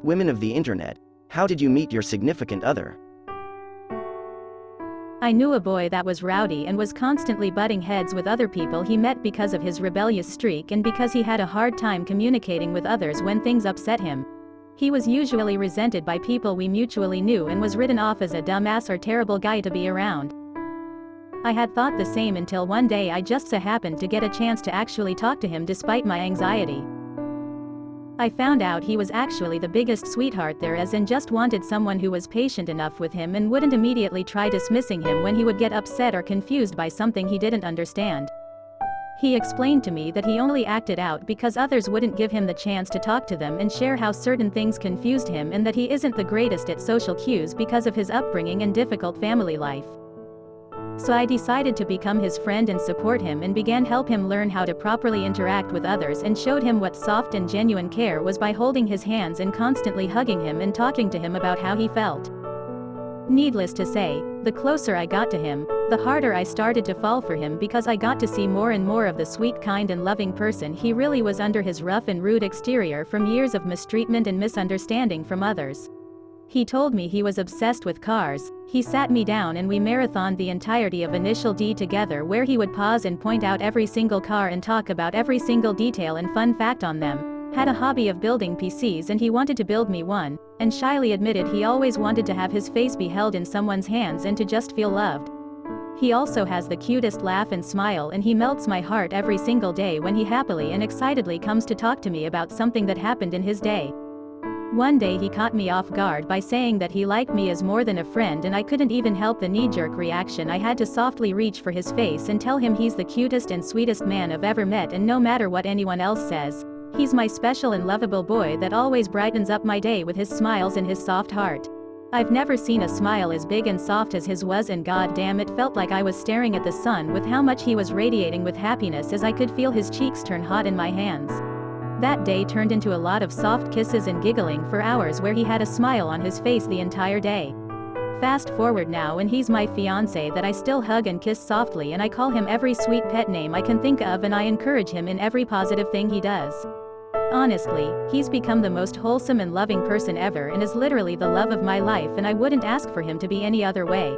Women of the internet, how did you meet your significant other? I knew a boy that was rowdy and was constantly butting heads with other people he met because of his rebellious streak and because he had a hard time communicating with others when things upset him. He was usually resented by people we mutually knew and was written off as a dumbass or terrible guy to be around. I had thought the same until one day I just so happened to get a chance to actually talk to him despite my anxiety. I found out he was actually the biggest sweetheart there is and just wanted someone who was patient enough with him and wouldn't immediately try dismissing him when he would get upset or confused by something he didn't understand. He explained to me that he only acted out because others wouldn't give him the chance to talk to them and share how certain things confused him, and that he isn't the greatest at social cues because of his upbringing and difficult family life. So I decided to become his friend and support him and began help him learn how to properly interact with others and showed him what soft and genuine care was by holding his hands and constantly hugging him and talking to him about how he felt. Needless to say, the closer I got to him, the harder I started to fall for him because I got to see more and more of the sweet, kind and loving person he really was under his rough and rude exterior from years of mistreatment and misunderstanding from others. He told me he was obsessed with cars. He sat me down and we marathoned the entirety of Initial D together, where he would pause and point out every single car and talk about every single detail and fun fact on them. Had a hobby of building PCs and he wanted to build me one, and shyly admitted he always wanted to have his face be held in someone's hands and to just feel loved. He also has the cutest laugh and smile, and he melts my heart every single day when he happily and excitedly comes to talk to me about something that happened in his day. One day he caught me off guard by saying that he liked me as more than a friend, and I couldn't even help the knee-jerk reaction. I had to softly reach for his face and tell him he's the cutest and sweetest man I've ever met, and no matter what anyone else says, he's my special and lovable boy that always brightens up my day with his smiles and his soft heart. I've never seen a smile as big and soft as his was, and god damn, it felt like I was staring at the sun with how much he was radiating with happiness as I could feel his cheeks turn hot in my hands. That day turned into a lot of soft kisses and giggling for hours where he had a smile on his face the entire day. Fast forward now and he's my fiancé that I still hug and kiss softly, and I call him every sweet pet name I can think of, and I encourage him in every positive thing he does. Honestly, he's become the most wholesome and loving person ever and is literally the love of my life, and I wouldn't ask for him to be any other way.